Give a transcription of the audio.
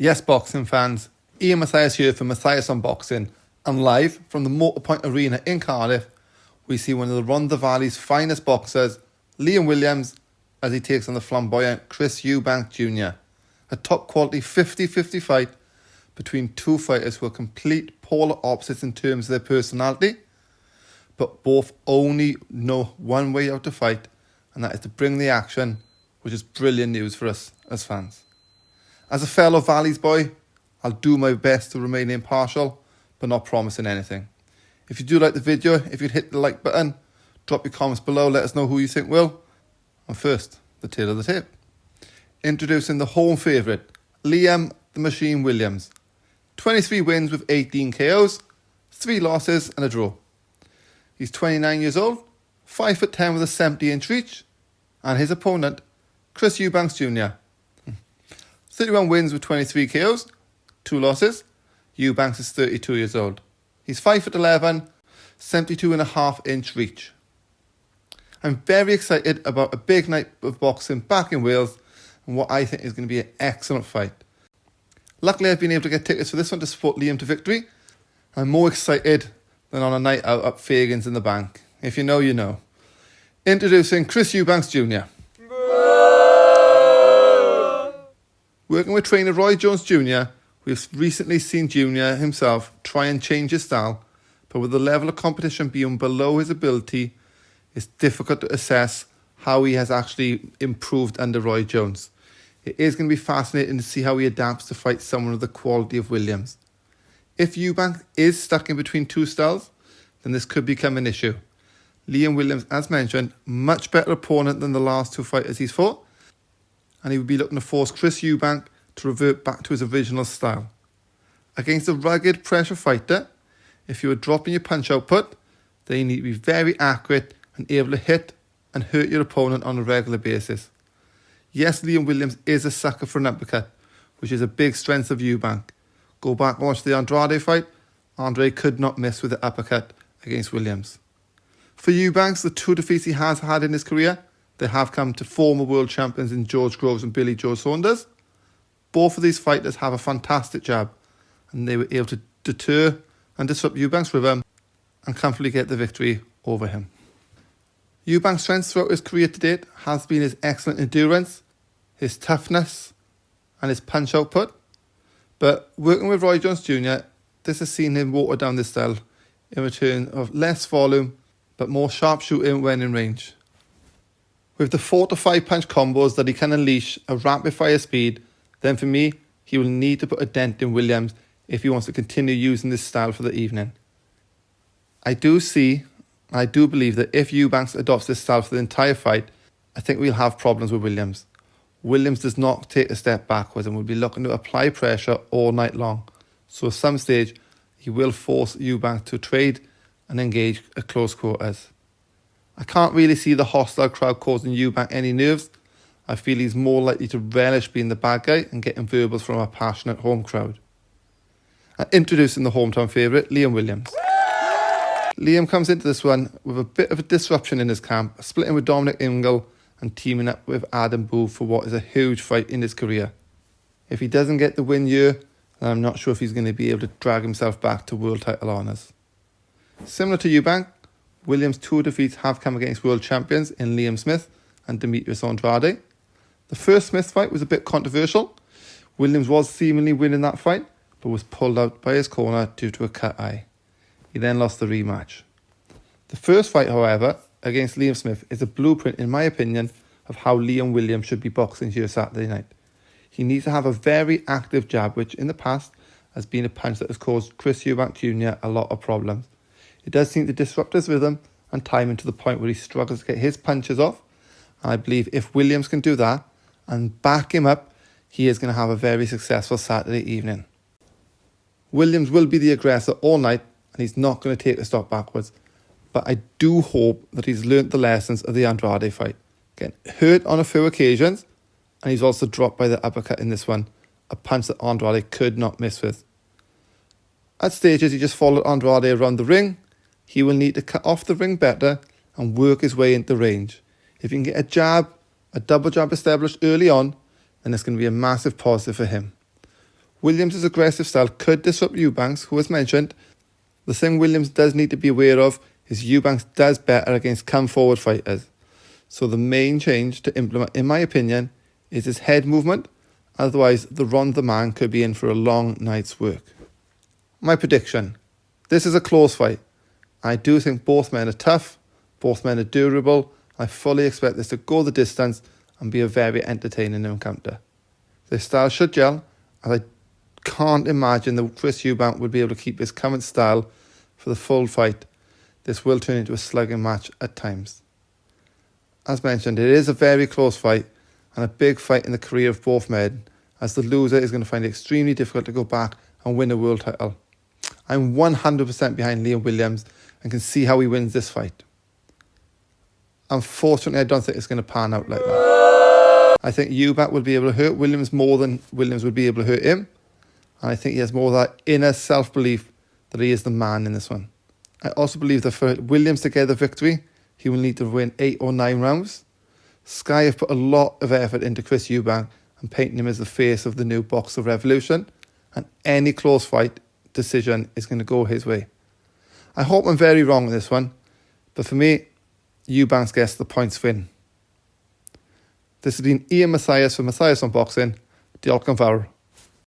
Yes, boxing fans, Ian Mathias here for Mathias Unboxing, and live from the Motorpoint Arena in Cardiff, we see one of the Rhondda Valley's finest boxers, Liam Williams, as he takes on the flamboyant Chris Eubank Jr. A top quality 50-50 fight between two fighters who are complete polar opposites in terms of their personality, but both only know one way out to fight, and that is to bring the action, which is brilliant news for us as fans. As a fellow Valleys boy, I'll do my best to remain impartial, but not promising anything. If you do like the video, if you'd hit the like button, drop your comments below, let us know who you think will. And first, the tale of the tape. Introducing the home favourite, Liam the Machine Williams. 23 wins with 18 KOs, 3 losses and a draw. He's 29 years old, 5'10" with a 70-inch reach, and his opponent, Chris Eubanks Jr. 31 wins with 23 KOs, 2 losses. Eubanks is 32 years old. He's 5'11", 72.5-inch reach. I'm very excited about a big night of boxing back in Wales and what I think is going to be an excellent fight. Luckily, I've been able to get tickets for this one to support Liam to victory. I'm more excited than on a night out at Fagan's in the Bank. If you know, you know. Introducing Chris Eubanks Jr. Working with trainer Roy Jones Jr., we've recently seen Jr. himself try and change his style, but with the level of competition being below his ability, it's difficult to assess how he has actually improved under Roy Jones. It is going to be fascinating to see how he adapts to fight someone of the quality of Williams. If Eubank is stuck in between two styles, then this could become an issue. Liam Williams, as mentioned, much better opponent than the last two fighters he's fought, and he would be looking to force Chris Eubank to revert back to his original style. Against a rugged pressure fighter, if you are dropping your punch output, then you need to be very accurate and able to hit and hurt your opponent on a regular basis. Yes, Liam Williams is a sucker for an uppercut, which is a big strength of Eubank. Go back and watch the Andrade fight. Andre could not miss with the uppercut against Williams. For Eubanks, the two defeats he has had in his career, they have come to former world champions in George Groves and Billy Joe Saunders. Both of these fighters have a fantastic jab, and they were able to deter and disrupt Eubanks' rhythm and comfortably get the victory over him. Eubanks' strength throughout his career to date has been his excellent endurance, his toughness and his punch output. But working with Roy Jones Jr., this has seen him water down this style in return of less volume but more sharp shooting when in range. With the 4 to 5 punch combos that he can unleash at rapid fire speed, then for me, he will need to put a dent in Williams if he wants to continue using this style for the evening. I do believe that if Eubanks adopts this style for the entire fight, I think we'll have problems with Williams. Williams does not take a step backwards and will be looking to apply pressure all night long. So at some stage, he will force Eubanks to trade and engage at close quarters. I can't really see the hostile crowd causing Eubank any nerves. I feel he's more likely to relish being the bad guy and getting verbals from a passionate home crowd. And introducing the hometown favourite, Liam Williams. Liam comes into this one with a bit of a disruption in his camp, splitting with Dominic Ingle and teaming up with Adam Booth for what is a huge fight in his career. If he doesn't get the win here, then I'm not sure if he's going to be able to drag himself back to world title honours. Similar to Eubank, Williams' two defeats have come against world champions in Liam Smith and Demetrius Andrade. The first Smith fight was a bit controversial. Williams was seemingly winning that fight, but was pulled out by his corner due to a cut eye. He then lost the rematch. The first fight, however, against Liam Smith is a blueprint, in my opinion, of how Liam Williams should be boxing here Saturday night. He needs to have a very active jab, which in the past has been a punch that has caused Chris Eubank Jr. a lot of problems. It does seem to disrupt his rhythm and time him to the point where he struggles to get his punches off. And I believe if Williams can do that and back him up, he is going to have a very successful Saturday evening. Williams will be the aggressor all night, and he's not going to take a step backwards. But I do hope that he's learnt the lessons of the Andrade fight. Getting hurt on a few occasions, and he's also dropped by the uppercut in this one, a punch that Andrade could not miss with. At stages, he just followed Andrade around the ring. He will need to cut off the ring better and work his way into range. If he can get a double jab established early on, then it's going to be a massive positive for him. Williams' aggressive style could disrupt Eubanks, who, as mentioned, the thing Williams does need to be aware of is Eubanks does better against come-forward fighters. So the main change to implement, in my opinion, is his head movement. Otherwise, the Ron the Man could be in for a long night's work. My prediction. This is a close fight. I do think both men are tough. Both men are durable. I fully expect this to go the distance and be a very entertaining encounter. Their style should gel, as I can't imagine that Chris Eubank would be able to keep his current style for the full fight. This will turn into a slugging match at times. As mentioned, it is a very close fight and a big fight in the career of both men, as the loser is going to find it extremely difficult to go back and win a world title. I'm 100% behind Liam Williams and can see how he wins this fight. Unfortunately, I don't think it's going to pan out like that. I think Eubank will be able to hurt Williams more than Williams would be able to hurt him. And I think he has more of that inner self-belief that he is the man in this one. I also believe that for Williams to get the victory, he will need to win 8 or 9 rounds. Sky have put a lot of effort into Chris Eubank and painting him as the face of the new boxer revolution. And any close fight decision is going to go his way. I hope I'm very wrong on this one, but for me, Eubanks gets the points win. This has been Ian Matthias for Matthias on Boxing. Diolch yn fawr.